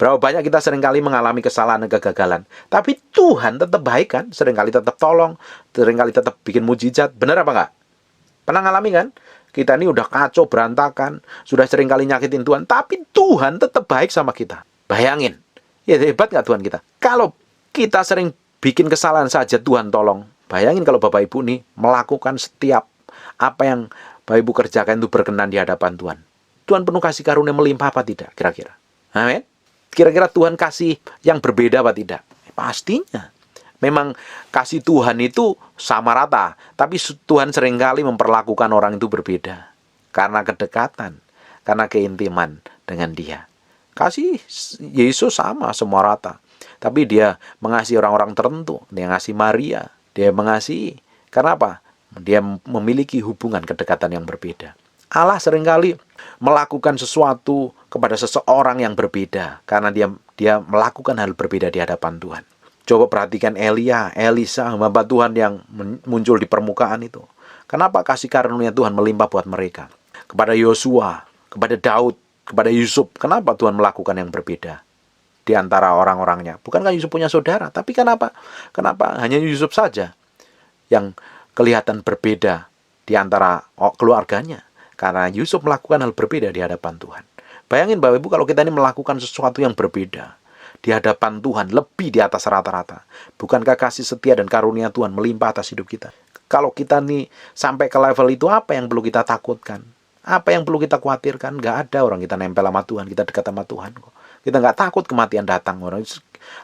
Berapa banyak kita seringkali mengalami kesalahan dan kegagalan, tapi Tuhan tetap baik kan, seringkali tetap tolong, seringkali tetap bikin mujizat. Benar apa enggak? Pernah ngalami kan? Kita ini udah kacau, berantakan, sudah seringkali nyakitin Tuhan, tapi Tuhan tetap baik sama kita. Bayangin, ya hebat nggak Tuhan kita? Kalau kita sering bikin kesalahan saja Tuhan tolong, bayangin kalau Bapak Ibu nih melakukan setiap apa yang Bapak Ibu kerjakan itu berkenan di hadapan Tuhan. Tuhan penuh kasih karunia melimpah apa tidak? Kira-kira. Amin. Kira-kira Tuhan kasih yang berbeda apa tidak? Pastinya. Memang kasih Tuhan itu sama rata, tapi Tuhan seringkali memperlakukan orang itu berbeda. Karena kedekatan, karena keintiman dengan Dia. Kasih Yesus sama, semua rata. Tapi Dia mengasihi orang-orang tertentu. Dia mengasihi Maria. Dia mengasihi. Karena apa? Dia memiliki hubungan kedekatan yang berbeda. Allah seringkali melakukan sesuatu kepada seseorang yang berbeda karena dia melakukan hal berbeda di hadapan Tuhan. Coba perhatikan Elisa, hamba Tuhan yang muncul di permukaan itu. Kenapa kasih karunia Tuhan melimpah buat mereka? Kepada Yosua, kepada Daud, kepada Yusuf, kenapa Tuhan melakukan yang berbeda di antara orang-orangnya? Bukankah Yusuf punya saudara? Tapi kenapa hanya Yusuf saja yang kelihatan berbeda di antara keluarganya? Karena Yusuf melakukan hal berbeda di hadapan Tuhan. Bayangin Bapak Ibu, kalau kita ini melakukan sesuatu yang berbeda di hadapan Tuhan, lebih di atas rata-rata. Bukankah kasih setia dan karunia Tuhan melimpah atas hidup kita? Kalau kita nih sampai ke level itu, apa yang perlu kita takutkan? Apa yang perlu kita khawatirkan? Nggak ada. Orang kita nempel sama Tuhan, kita dekat sama Tuhan kok. Kita nggak takut kematian datang.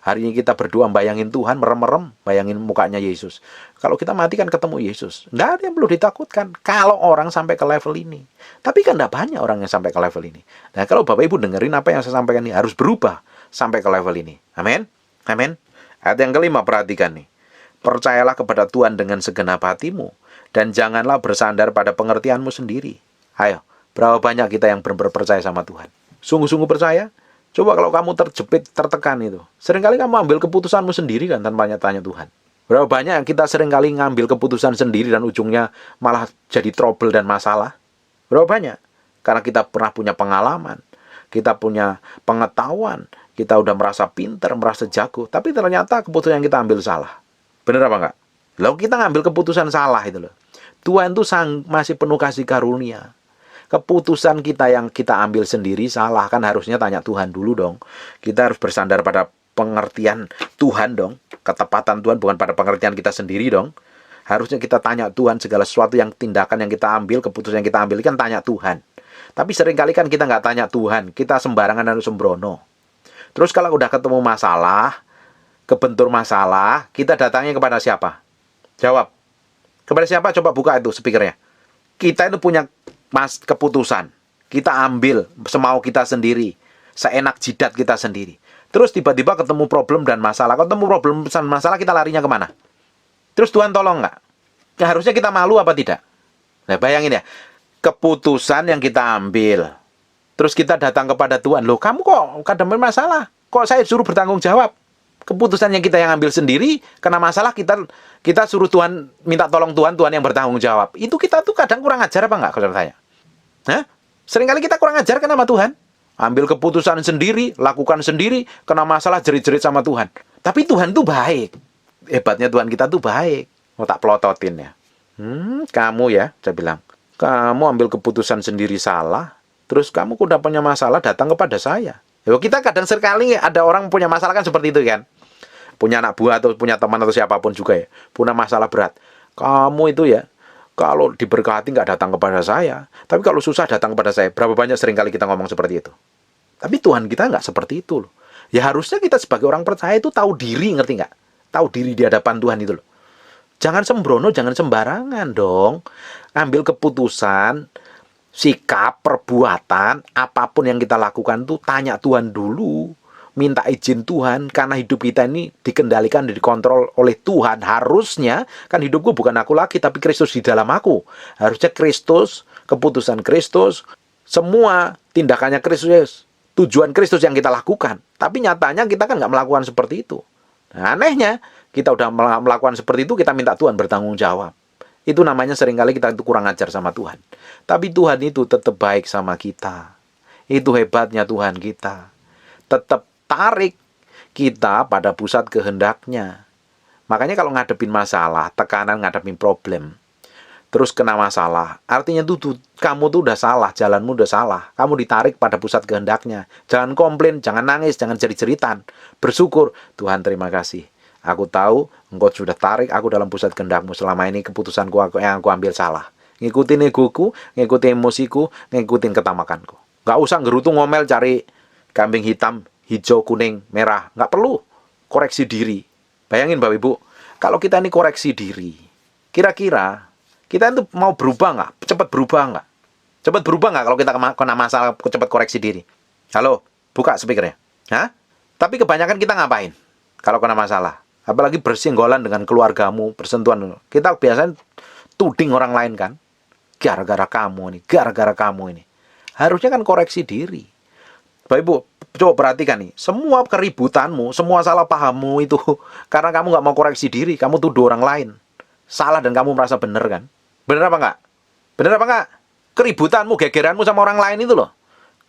Hari ini kita berdoa bayangin Tuhan, merem-merem, bayangin mukanya Yesus. Kalau kita mati kan ketemu Yesus. Nggak ada yang perlu ditakutkan kalau orang sampai ke level ini. Tapi kan nggak banyak orang yang sampai ke level ini. Nah, kalau Bapak Ibu dengerin apa yang saya sampaikan ini, harus berubah sampai ke level ini. Amin. Amin. Ayat yang kelima, perhatikan nih. Percayalah kepada Tuhan dengan segenap hatimu, dan janganlah bersandar pada pengertianmu sendiri. Ayo, berapa banyak kita yang benar-benar percaya sama Tuhan? Sungguh-sungguh percaya? Coba kalau kamu terjepit, tertekan itu. Seringkali kamu ambil keputusanmu sendiri kan tanpa tanya Tuhan. Berapa banyak yang kita seringkali ngambil keputusan sendiri dan ujungnya malah jadi trouble dan masalah? Berapa banyak? Karena kita pernah punya pengalaman, kita punya pengetahuan, kita udah merasa pintar, merasa jago, tapi ternyata keputusan yang kita ambil salah. Benar apa enggak? Lalu kita ngambil keputusan salah itu loh. Tuhan tuh masih penuh kasih karunia. Keputusan kita yang kita ambil sendiri salah, kan harusnya tanya Tuhan dulu dong. Kita harus bersandar pada pengertian Tuhan dong. Ketepatan Tuhan, bukan pada pengertian kita sendiri dong. Harusnya kita tanya Tuhan segala sesuatu yang tindakan yang kita ambil, keputusan yang kita ambil, kan tanya Tuhan. Tapi seringkali kan kita nggak tanya Tuhan, kita sembarangan dan sembrono. Terus kalau udah ketemu masalah, kebentur masalah, kita datangnya kepada siapa? Jawab. Kepada siapa? Coba buka itu speakernya. Kita itu punya keputusan. Kita ambil semau kita sendiri. Seenak jidat kita sendiri. Terus tiba-tiba ketemu problem dan masalah. Ketemu problem dan masalah, kita larinya kemana? Terus Tuhan tolong nggak? Ya, harusnya kita malu apa tidak? Nah, bayangin ya, keputusan yang kita ambil, terus kita datang kepada Tuhan, loh kamu kok kadang bermasalah? Kok saya suruh bertanggung jawab? Keputusan yang kita yang ambil sendiri, kena masalah kita suruh Tuhan, minta tolong Tuhan, Tuhan yang bertanggung jawab. Itu kita tuh kadang kurang ajar apa nggak, kalau saya? Hah? Seringkali kita kurang ajar kenapa Tuhan? Ambil keputusan sendiri, lakukan sendiri, kena masalah jerit-jerit sama Tuhan. Tapi Tuhan tuh baik. Hebatnya Tuhan kita tuh baik. Mau tak pelototin ya. Kamu ya, saya bilang. Kamu ambil keputusan sendiri salah, terus kamu kok udah punya masalah datang kepada saya. Yo, kita kadang sekali ada orang punya masalah kan seperti itu kan. Punya anak buah atau punya teman atau siapapun juga ya. Punya masalah berat. Kamu itu ya, kalau diberkati nggak datang kepada saya. Tapi kalau susah datang kepada saya. Berapa banyak seringkali kita ngomong seperti itu. Tapi Tuhan kita nggak seperti itu loh. Ya harusnya kita sebagai orang percaya itu tahu diri, ngerti nggak? Tahu diri di hadapan Tuhan itu loh. Jangan sembrono, jangan sembarangan dong. Ambil keputusan, sikap, perbuatan, apapun yang kita lakukan tuh tanya Tuhan dulu. Minta izin Tuhan, karena hidup kita ini dikendalikan dan dikontrol oleh Tuhan. Harusnya, kan hidupku bukan aku lagi, tapi Kristus di dalam aku. Harusnya Kristus, keputusan Kristus, semua tindakannya Kristus, tujuan Kristus yang kita lakukan. Tapi nyatanya kita kan nggak melakukan seperti itu. Nah, anehnya, kita udah melakukan seperti itu, kita minta Tuhan bertanggung jawab. Itu namanya seringkali kita itu kurang ajar sama Tuhan. Tapi Tuhan itu tetap baik sama kita. Itu hebatnya Tuhan kita. Tetap tarik kita pada pusat kehendaknya. Makanya kalau ngadepin masalah, tekanan ngadepin problem, terus kena masalah, artinya tuh kamu tuh udah salah, jalanmu udah salah. Kamu ditarik pada pusat kehendaknya. Jangan komplain, jangan nangis, jangan jerit-jeritan. Bersyukur, Tuhan terima kasih. Aku tahu engkau sudah tarik aku dalam pusat kehendakmu. Selama ini keputusanku yang aku ambil salah. Ngikutin egoku, ngikutin emosiku, ngikutin ketamakanku. Gak usah gerutu ngomel cari kambing hitam, hijau, kuning, merah. Gak perlu. Koreksi diri. Bayangin Bapak Ibu, kalau kita ini koreksi diri, kira-kira kita itu mau berubah nggak? Cepat berubah nggak? Cepat berubah nggak kalau kita kena masalah, cepat koreksi diri? Halo, buka speakernya. Hah? Tapi kebanyakan kita ngapain kalau kena masalah? Apalagi bersinggolan dengan keluargamu, bersentuhan. Kita biasanya tuding orang lain kan. Gara-gara kamu nih, gara-gara kamu ini. Harusnya kan koreksi diri. Bapak Ibu, coba perhatikan nih. Semua keributanmu, semua salah pahammu itu karena kamu nggak mau koreksi diri. Kamu tuduh orang lain. Salah dan kamu merasa benar kan? Benar apa nggak? Benar apa nggak? Keributanmu, gegeranmu sama orang lain itu loh.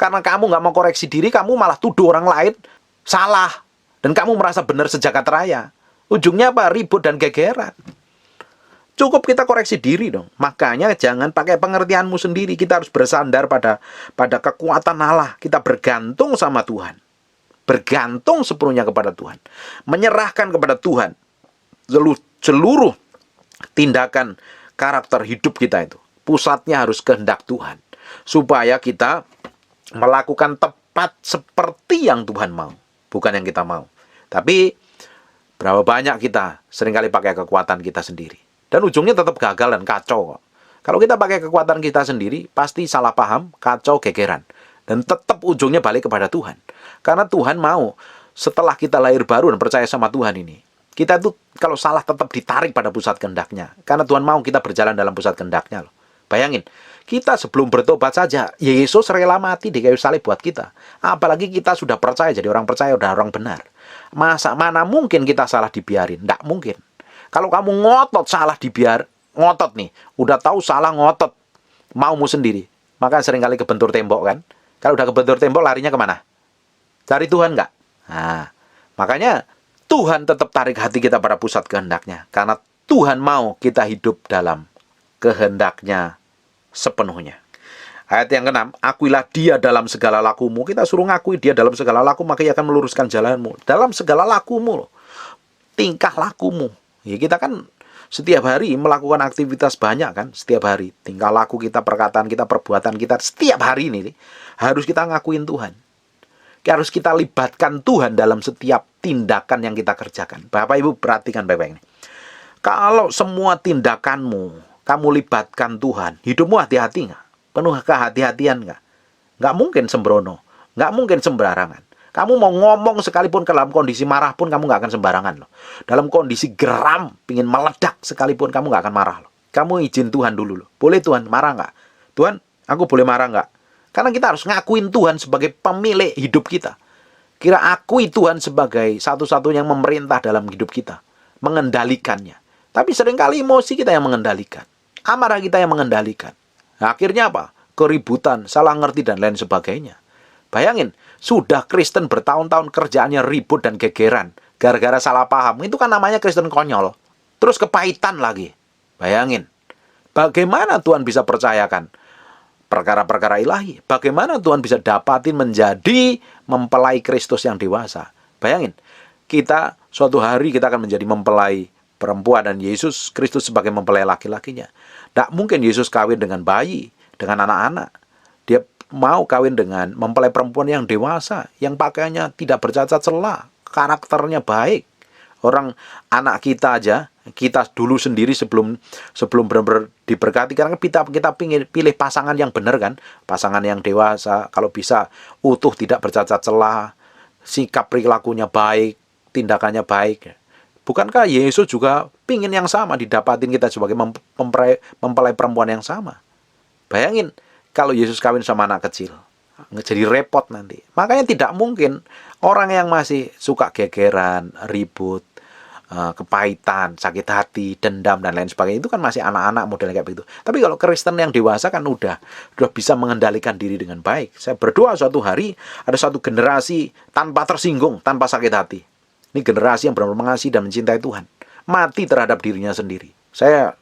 Karena kamu nggak mau koreksi diri, kamu malah tuduh orang lain salah. Dan kamu merasa benar sejagat raya. Ujungnya apa? Ribut dan gegeran. Cukup kita koreksi diri dong. Makanya jangan pakai pengertianmu sendiri. Kita harus bersandar pada kekuatan Allah. Kita bergantung sama Tuhan. Bergantung sepenuhnya kepada Tuhan. Menyerahkan kepada Tuhan seluruh tindakan karakter hidup kita itu. Pusatnya harus kehendak Tuhan. Supaya kita melakukan tepat seperti yang Tuhan mau. Bukan yang kita mau. Tapi berapa banyak kita seringkali pakai kekuatan kita sendiri. Dan ujungnya tetap gagal dan kacau kok. Kalau kita pakai kekuatan kita sendiri, pasti salah paham, kacau, gegeran. Dan tetap ujungnya balik kepada Tuhan. Karena Tuhan mau, setelah kita lahir baru dan percaya sama Tuhan ini, kita tuh kalau salah tetap ditarik pada pusat kehendaknya. Karena Tuhan mau kita berjalan dalam pusat kehendaknya loh. Bayangin, kita sebelum bertobat saja, Yesus rela mati di kayu salib buat kita. Apalagi kita sudah percaya, jadi orang percaya, udah orang benar. Mana mungkin kita salah dibiarin? Nggak mungkin. Kalau kamu ngotot salah dibiar, ngotot nih, udah tahu salah ngotot, maumu sendiri, maka seringkali kebentur tembok kan? Kalau udah kebentur tembok larinya kemana? Cari Tuhan nggak? Nah, makanya Tuhan tetap tarik hati kita pada pusat kehendaknya, karena Tuhan mau kita hidup dalam kehendaknya sepenuhnya. Ayat yang ke-6, akuilah dia dalam segala lakumu. Kita suruh ngakui dia dalam segala laku, maka ia akan meluruskan jalanmu. Dalam segala lakumu, tingkah lakumu. Ya, kita kan setiap hari melakukan aktivitas banyak kan, setiap hari. Tingkah laku kita, perkataan kita, perbuatan kita, setiap hari ini harus kita ngakuin Tuhan. Harus kita libatkan Tuhan dalam setiap tindakan yang kita kerjakan. Bapak Ibu perhatikan baik-baik ini. Kalau semua tindakanmu kamu libatkan Tuhan, hidupmu hati-hati nggak? Penuh kehati-hatian nggak? Nggak mungkin sembrono, nggak mungkin sembarangan. Kamu mau ngomong sekalipun dalam kondisi marah pun kamu nggak akan sembarangan loh. Dalam kondisi geram, pingin meledak sekalipun kamu nggak akan marah loh. Kamu izin Tuhan dulu loh. Boleh Tuhan, marah nggak? Tuhan, aku boleh marah nggak? Karena kita harus ngakuin Tuhan sebagai pemilik hidup kita. Kira akui Tuhan sebagai satu-satunya yang memerintah dalam hidup kita. Mengendalikannya. Tapi seringkali emosi kita yang mengendalikan. Amarah kita yang mengendalikan. Nah, akhirnya apa? Keributan, salah ngerti, dan lain sebagainya. Bayangin, sudah Kristen bertahun-tahun kerjaannya ribut dan gegeran. Gara-gara salah paham. Itu kan namanya Kristen konyol. Terus kepahitan lagi. Bayangin. Bagaimana Tuhan bisa percayakan perkara-perkara ilahi? Bagaimana Tuhan bisa dapatin menjadi mempelai Kristus yang dewasa? Bayangin, kita suatu hari kita akan menjadi mempelai perempuan dan Yesus Kristus sebagai mempelai laki-lakinya. Tidak mungkin Yesus kawin dengan bayi, dengan anak-anak. Dia mau kawin dengan mempelai perempuan yang dewasa, yang pakaiannya tidak bercacat celah, karakternya baik. Orang anak kita aja, kita dulu sendiri sebelum benar-benar diberkati, karena kita pilih pasangan yang benar kan, pasangan yang dewasa, kalau bisa utuh, tidak bercacat celah, sikap perilakunya baik, tindakannya baik. Bukankah Yesus juga pingin yang sama didapatin kita sebagai mempelai perempuan yang sama? Bayangin kalau Yesus kawin sama anak kecil, jadi repot nanti. Makanya tidak mungkin orang yang masih suka gegeran, ribut, kepahitan, sakit hati, dendam, dan lain sebagainya, itu kan masih anak-anak modelnya kayak begitu. Tapi kalau Kristen yang dewasa kan udah bisa mengendalikan diri dengan baik. Saya berdoa suatu hari ada satu generasi tanpa tersinggung, tanpa sakit hati. Ini generasi yang benar-benar mengasihi dan mencintai Tuhan, mati terhadap dirinya sendiri. Saya,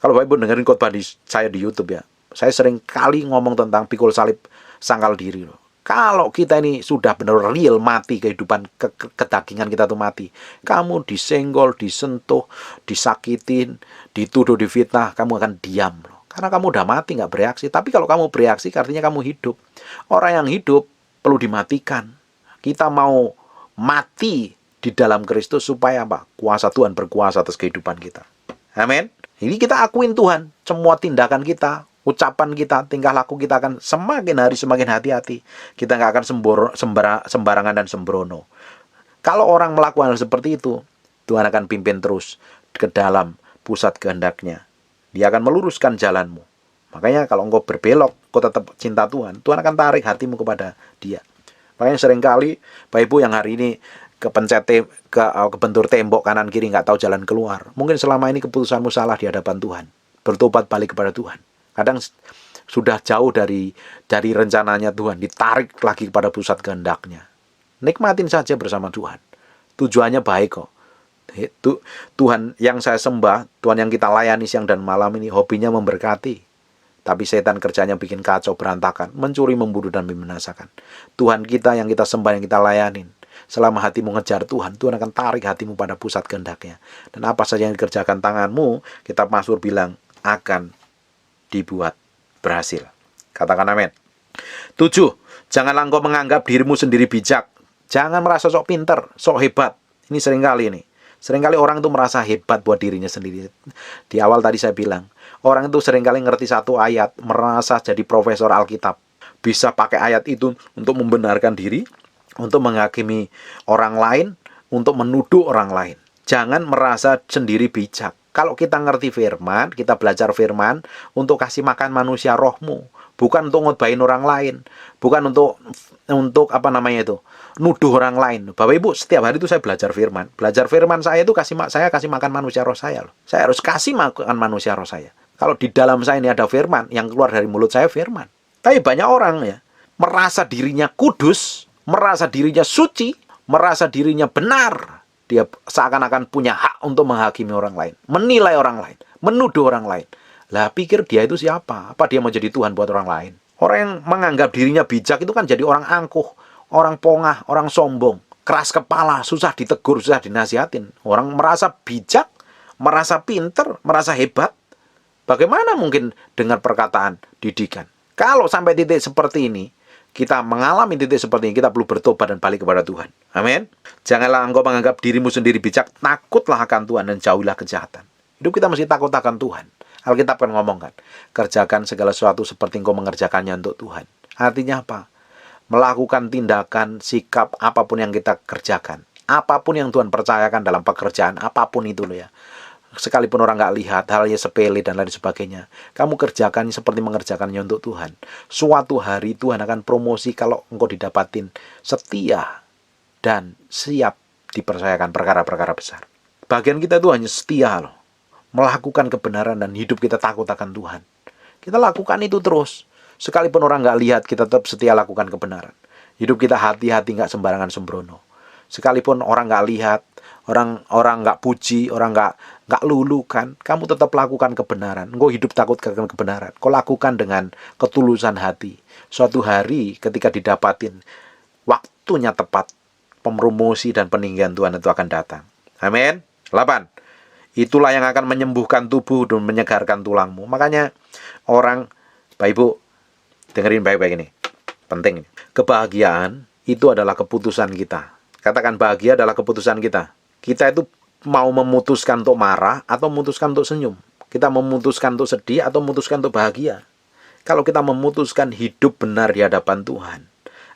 kalau Bapak Ibu dengerin khotbah saya di YouTube ya, saya sering kali ngomong tentang pikul salib sangkal diri loh. Kalau kita ini sudah benar real mati, kehidupan kedagingan kita tuh mati. Kamu disenggol, disentuh, disakitin, dituduh, difitnah, kamu akan diam loh. Karena kamu udah mati, nggak bereaksi. Tapi kalau kamu bereaksi, artinya kamu hidup. Orang yang hidup perlu dimatikan. Kita mau mati di dalam Kristus supaya apa? Kuasa Tuhan berkuasa atas kehidupan kita. Amin. Ini kita akuin Tuhan. Semua tindakan kita, ucapan kita, tingkah laku kita akan semakin hari semakin hati-hati. Kita nggak akan sembarangan dan sembrono. Kalau orang melakukan hal seperti itu, Tuhan akan pimpin terus ke dalam pusat kehendak-Nya. Dia akan meluruskan jalanmu. Makanya kalau engkau berbelok, engkau tetap cinta Tuhan, Tuhan akan tarik hatimu kepada Dia. Makanya seringkali Bapak Ibu yang hari ini kebentur tembok kanan kiri, nggak tahu jalan keluar. Mungkin selama ini keputusanmu salah di hadapan Tuhan. Bertobat balik kepada Tuhan. Kadang sudah jauh dari rencananya Tuhan, ditarik lagi kepada pusat kehendak-Nya. Nikmatin saja bersama Tuhan. Tujuannya baik kok. Tuhan yang saya sembah, Tuhan yang kita layani siang dan malam ini, hobinya memberkati. Tapi setan kerjanya bikin kacau berantakan, mencuri, membunuh, dan membinasakan. Tuhan kita yang kita sembah, yang kita layanin, selama hatimu ngejar Tuhan, Tuhan akan tarik hatimu pada pusat kehendak-Nya. Dan apa saja yang dikerjakan tanganmu, kitab Mazmur bilang, akan dibuat berhasil. Katakan amin. 7. Janganlah engkau menganggap dirimu sendiri bijak. Jangan merasa sok pinter, sok hebat. Ini seringkali ini. Seringkali orang itu merasa hebat buat dirinya sendiri. Di awal tadi saya bilang, orang itu seringkali ngerti satu ayat, merasa jadi profesor Alkitab. Bisa pakai ayat itu untuk membenarkan diri, untuk menghakimi orang lain, untuk menuduh orang lain. Jangan merasa sendiri bijak. Kalau kita ngerti firman, kita belajar firman untuk kasih makan manusia rohmu, bukan untuk ngotbahin orang lain, bukan untuk nuduh orang lain. Bapak Ibu, setiap hari itu saya belajar firman. Belajar firman saya itu saya kasih makan manusia roh saya loh. Saya harus kasih makan manusia roh saya. Kalau di dalam saya ini ada firman, yang keluar dari mulut saya firman. Tapi banyak orang ya merasa dirinya kudus, merasa dirinya suci, merasa dirinya benar. Dia seakan-akan punya hak untuk menghakimi orang lain, menilai orang lain, menuduh orang lain. Lah pikir dia itu siapa? Apa dia mau jadi Tuhan buat orang lain? Orang yang menganggap dirinya bijak itu kan jadi orang angkuh, orang pongah, orang sombong, keras kepala, susah ditegur, susah dinasihatin. Orang merasa bijak, merasa pinter, merasa hebat. Bagaimana mungkin dengar perkataan didikan? Kalau sampai titik seperti ini, kita mengalami titik seperti ini, kita perlu bertobat dan balik kepada Tuhan. Amin. Janganlah engkau menganggap dirimu sendiri bijak, takutlah akan Tuhan dan jauhilah kejahatan. Hidup kita mesti takut akan Tuhan. Alkitab kan ngomong kan, kerjakan segala sesuatu seperti engkau mengerjakannya untuk Tuhan. Artinya apa? melakukan tindakan, sikap, apapun yang kita kerjakan. Apapun yang Tuhan percayakan dalam pekerjaan, apapun itu loh ya. Sekalipun orang nggak lihat, halnya sepele dan lain sebagainya. Kamu kerjakan seperti mengerjakannya untuk Tuhan. Suatu hari Tuhan akan promosi kalau engkau didapatin setia dan siap dipercayakan perkara-perkara besar. Bagian kita itu hanya setia loh. Melakukan kebenaran dan hidup kita takut akan Tuhan. Kita lakukan itu terus. Sekalipun orang nggak lihat, kita tetap setia lakukan kebenaran. Hidup kita hati-hati, nggak sembarangan sembrono. Sekalipun orang nggak lihat, orang nggak puji, orang nggak lulukan, kamu tetap lakukan kebenaran. Engkau hidup takut akan kebenaran. Kau lakukan dengan ketulusan hati. Suatu hari ketika didapatin, waktunya tepat, promosi dan peninggian Tuhan itu akan datang. Amin. 8. Itulah yang akan menyembuhkan tubuh dan menyegarkan tulangmu. Makanya orang, Bapak Ibu, dengerin baik-baik ini. Penting ini. Kebahagiaan itu adalah keputusan kita. Katakan bahagia adalah keputusan kita. Kita itu mau memutuskan untuk marah atau memutuskan untuk senyum. Kita memutuskan untuk sedih atau memutuskan untuk bahagia. Kalau kita memutuskan hidup benar di hadapan Tuhan,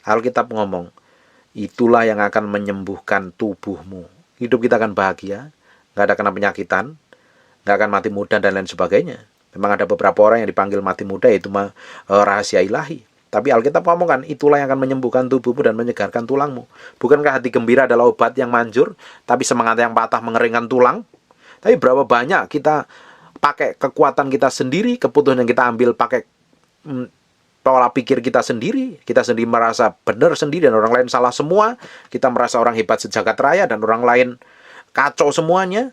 Alkitab ngomong, itulah yang akan menyembuhkan tubuhmu. Hidup kita akan bahagia, nggak ada kena penyakitan, nggak akan mati muda dan lain sebagainya. Memang ada beberapa orang yang dipanggil mati muda, itu rahasia ilahi. Tapi Alkitab ngomong kan, itulah yang akan menyembuhkan tubuhmu dan menyegarkan tulangmu. Bukankah hati gembira adalah obat yang manjur, tapi semangat yang patah mengeringkan tulang? Tapi berapa banyak kita pakai kekuatan kita sendiri, keputusan yang kita ambil pakai pola pikir kita sendiri merasa benar sendiri dan orang lain salah semua. Kita merasa orang hebat sejagat raya dan orang lain kacau semuanya.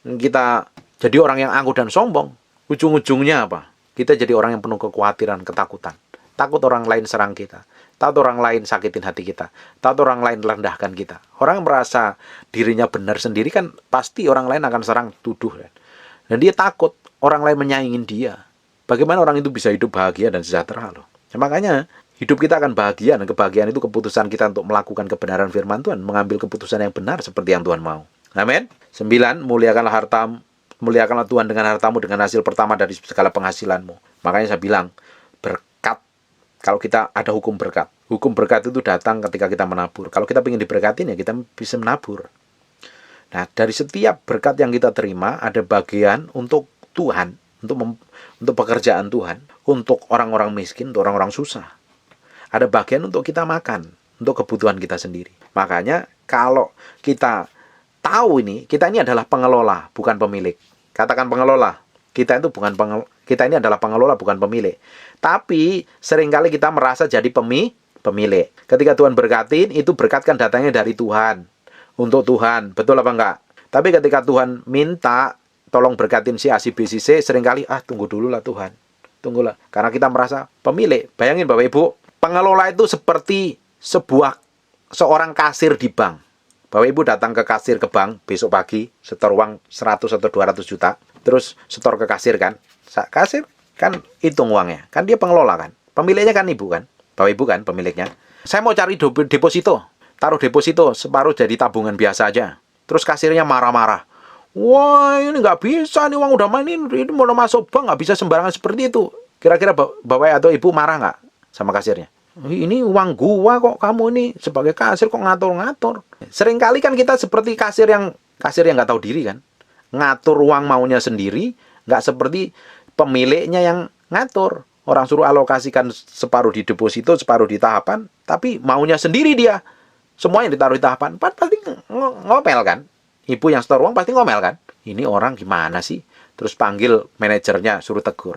Kita jadi orang yang angkuh dan sombong. Ujung-ujungnya apa? Kita jadi orang yang penuh kekhawatiran, ketakutan. Takut orang lain serang kita. Takut orang lain sakitin hati kita. Takut orang lain rendahkan kita. Orang merasa dirinya benar sendiri kan pasti orang lain akan serang, tuduh. Dan dia takut orang lain menyaingin dia. Bagaimana orang itu bisa hidup bahagia dan sejahtera loh. Ya, makanya hidup kita akan bahagia, dan kebahagiaan itu keputusan kita untuk melakukan kebenaran firman Tuhan, mengambil keputusan yang benar seperti yang Tuhan mau. Amin. 9. Muliakanlah Tuhan dengan hartamu, dengan hasil pertama dari segala penghasilanmu. Makanya saya bilang, berkat, kalau kita ada hukum berkat. Hukum berkat itu datang ketika kita menabur. Kalau kita ingin diberkatin, ya kita bisa menabur. Nah, dari setiap berkat yang kita terima, ada bagian untuk Tuhan, untuk pekerjaan Tuhan, untuk orang-orang miskin, untuk orang-orang susah. Ada bagian untuk kita makan, untuk kebutuhan kita sendiri. Makanya kalau kita tahu kita ini adalah pengelola, bukan pemilik. Katakan pengelola. Kita ini adalah pengelola, bukan pemilik. Tapi seringkali kita merasa jadi pemilik. Ketika Tuhan berkatin, itu berkat kan datangnya dari Tuhan, untuk Tuhan. Betul apa enggak? Tapi ketika Tuhan minta tolong berkatin si A, si B, si C, seringkali tunggu dulu lah Tuhan. Tunggulah. Karena kita merasa pemilik. Bayangin Bapak Ibu, pengelola itu seperti seorang kasir di bank. Bapak Ibu datang ke kasir ke bank besok pagi, setor uang 100 atau 200 juta, terus setor ke kasir kan. Kasir kan hitung uangnya. Kan dia pengelola kan. Pemiliknya kan Ibu kan. Bapak Ibu kan pemiliknya. Saya mau cari deposito. Taruh deposito separuh jadi tabungan biasa aja. Terus kasirnya marah-marah. Wah, ini nggak bisa, nih uang udah main, ini mau masuk bank, nggak bisa sembarangan seperti itu. Kira-kira Bapak atau Ibu marah nggak sama kasirnya? Ini uang gua kok, kamu ini sebagai kasir kok ngatur-ngatur. Seringkali kan kita seperti kasir yang nggak tahu diri kan. Ngatur uang maunya sendiri, nggak seperti pemiliknya yang ngatur. Orang suruh alokasikan separuh di deposito, separuh di tahapan, tapi maunya sendiri dia. Semua yang ditaruh di tahapan, pasti ngomel kan. Ibu yang setor uang pasti ngomel kan. Ini orang gimana sih? Terus panggil manajernya, suruh tegur.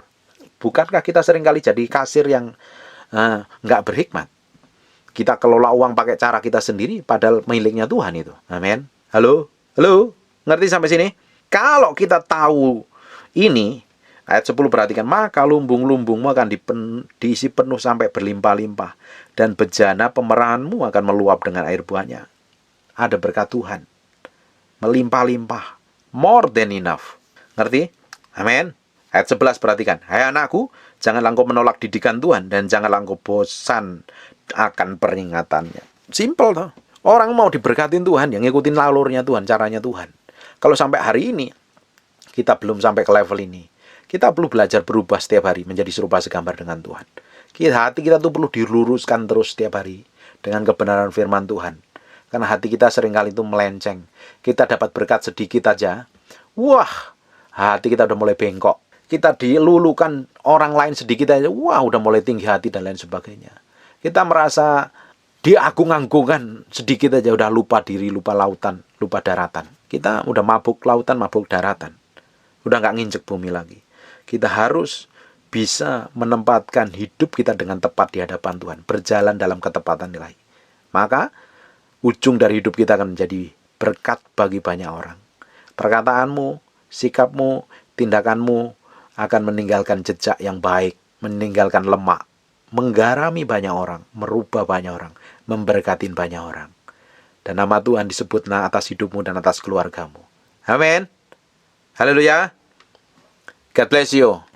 Bukankah kita seringkali jadi kasir yang nggak berhikmat? Kita kelola uang pakai cara kita sendiri, padahal miliknya Tuhan itu. Amin. Halo? Ngerti sampai sini? Kalau kita tahu ini, ayat 10 perhatikan, maka lumbung-lumbungmu akan diisi penuh sampai berlimpah-limpah, dan bejana pemerahanmu akan meluap dengan air buahnya. Ada berkat Tuhan. Melimpah-limpah. More than enough. Ngerti? Amin. Ayat 11 perhatikan. Hai anakku, janganlah engkau menolak didikan Tuhan, dan janganlah engkau bosan akan peringatannya. Simple toh. Orang mau diberkatin Tuhan, yang ngikutin alurnya Tuhan, caranya Tuhan. Kalau sampai hari ini kita belum sampai ke level ini, kita perlu belajar berubah setiap hari menjadi serupa segambar dengan Tuhan. Hati kita tuh perlu diluruskan terus setiap hari dengan kebenaran firman Tuhan. Karena hati kita seringkali itu melenceng. Kita dapat berkat sedikit aja, wah, hati kita udah mulai bengkok. Kita dilulukan orang lain sedikit aja, wah, udah mulai tinggi hati dan lain sebagainya. Kita merasa diagung-agungkan sedikit aja, udah lupa diri, lupa lautan, lupa daratan. Kita udah mabuk lautan, mabuk daratan. Udah nggak nginjek bumi lagi. Kita harus bisa menempatkan hidup kita dengan tepat di hadapan Tuhan. Berjalan dalam ketepatan ilahi. Maka ujung dari hidup kita akan menjadi berkat bagi banyak orang. Perkataanmu, sikapmu, tindakanmu akan meninggalkan jejak yang baik, meninggalkan lemak, menggarami banyak orang, merubah banyak orang, memberkatin banyak orang. Dan nama Tuhan disebut atas hidupmu dan atas keluargamu. Amin. Haleluya. God bless you.